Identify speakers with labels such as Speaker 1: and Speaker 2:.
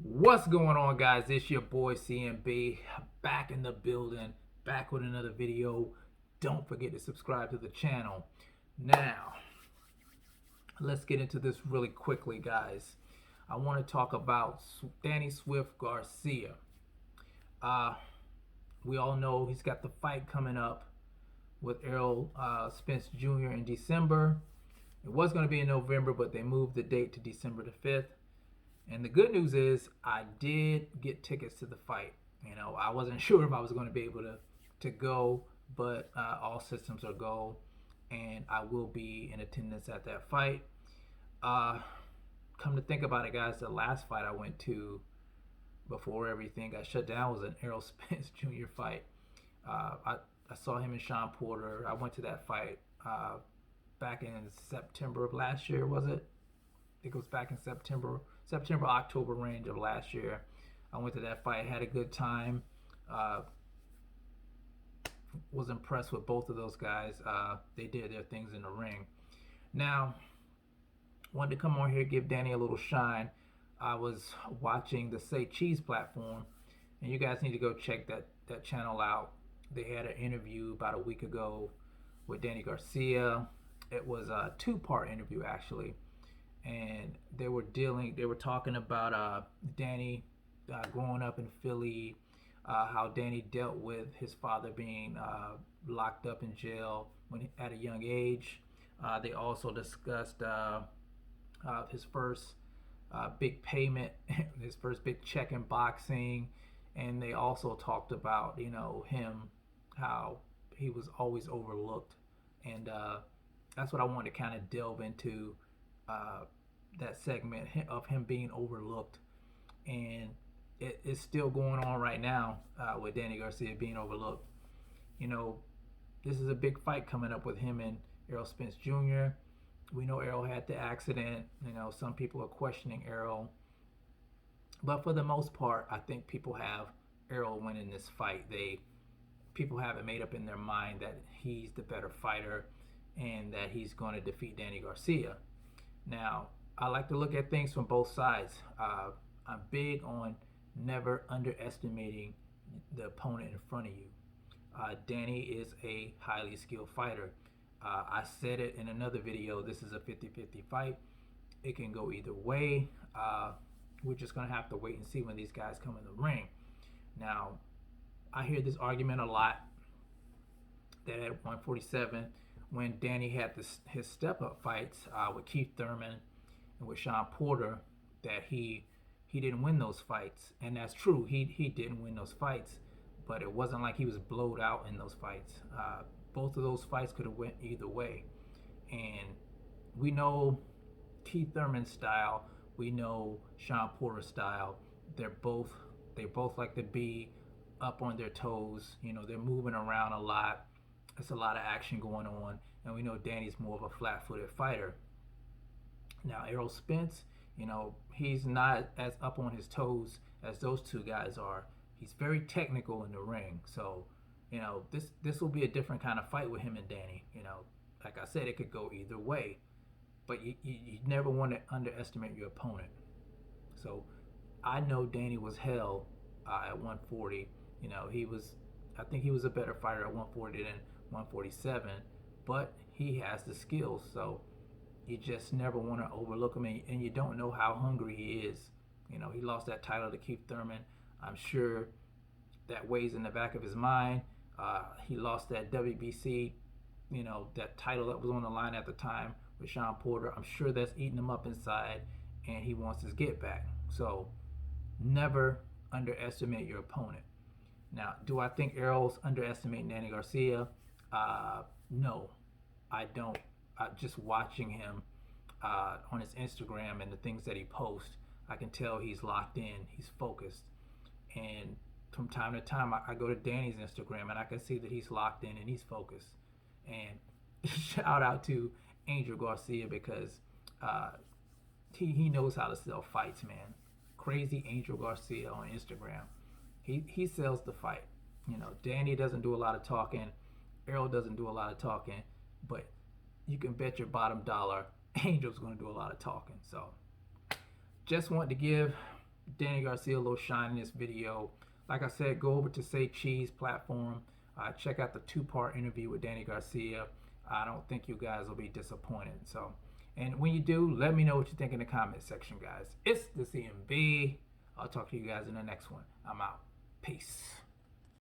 Speaker 1: What's going on, guys? It's your boy CMB back in the building, back with another video. Don't forget to subscribe to the channel. Now, let's get into this really quickly, guys. I want to talk about Danny Swift Garcia. Uh, we all know he's got the fight coming up with Errol Spence Jr. in December. It was going to be in November, but they moved the date to December the 5th. And the good news is I did get tickets to the fight. I wasn't sure if I was going to be able to go, but all systems are go, and I will be in attendance at that fight. Uh, Come to think about it, guys, the last fight I went to before everything got shut down was an Errol Spence Jr. fight. I saw him and Sean Porter. I went to that fight back in September of last year, was it? It goes back in September, October range of last year. I went to that fight, had a good time. Uh, was impressed with both of those guys. They did their things in the ring. Now, wanted to come on here give Danny a little shine. I was watching the Say Cheese platform, and you guys need to go check that channel out. They had an interview about a week ago with Danny Garcia. It was a two-part interview actually, and they were talking about Danny growing up in Philly, how Danny dealt with his father being locked up in jail at a young age. They also discussed his first big payment, his first big check in boxing, and they also talked about him, how he was always overlooked, and that's what I wanted to kind of delve into. Uh, that segment of him being overlooked, and it's still going on right now with Danny Garcia being overlooked. You know, this is a big fight coming up with him and Errol Spence Jr. We know Errol had the accident. Some people are questioning Errol, but for the most part, I think people have Errol winning this fight. People have it made up in their mind that he's the better fighter and that he's going to defeat Danny Garcia. Now, I like to look at things from both sides. I'm big on never underestimating the opponent in front of you. Danny is a highly skilled fighter. I said it in another video, this is a 50-50 fight. It can go either way. We're just going to have to wait and see when these guys come in the ring. Now, I hear this argument a lot that at 147, when Danny had his step-up fights with Keith Thurman and with Sean Porter, that he didn't win those fights, and that's true. He didn't win those fights, but it wasn't like he was blowed out in those fights. Both of those fights could have went either way, and we know Keith Thurman's style. We know Sean Porter's style. They both like to be up on their toes. They're moving around a lot. There's a lot of action going on, and we know Danny's more of a flat-footed fighter. Now, Errol Spence, he's not as up on his toes as those two guys are. He's very technical in the ring, so this will be a different kind of fight with him and Danny. Like I said, it could go either way, but you never want to underestimate your opponent. So I know Danny was hell at 140. I think he was a better fighter at 140 than 147, but he has the skills. So you just never want to overlook him, and you don't know how hungry he is. He lost that title to Keith Thurman. I'm sure that weighs in the back of his mind. He lost that WBC, that title that was on the line at the time with Sean Porter. I'm sure that's eating him up inside, and he wants his get back. So never underestimate your opponent. Now, do I think Errol's underestimating Danny Garcia? No, I don't. Just watching him on his Instagram and the things that he posts, I can tell he's locked in, he's focused. And from time to time, I go to Danny's Instagram and I can see that he's locked in and he's focused. And shout out to Angel Garcia, because he knows how to sell fights, man. Crazy Angel Garcia on Instagram. He sells the fight. Danny doesn't do a lot of talking. Errol doesn't do a lot of talking, but you can bet your bottom dollar Angel's going to do a lot of talking. So just want to give Danny Garcia a little shine in this video. Like I said, go over to Say Cheese platform. Check out the 2-part interview with Danny Garcia. I don't think you guys will be disappointed. So, and when you do, let me know what you think in the comment section, guys. It's the CMB. I'll talk to you guys in the next one. I'm out. Peace.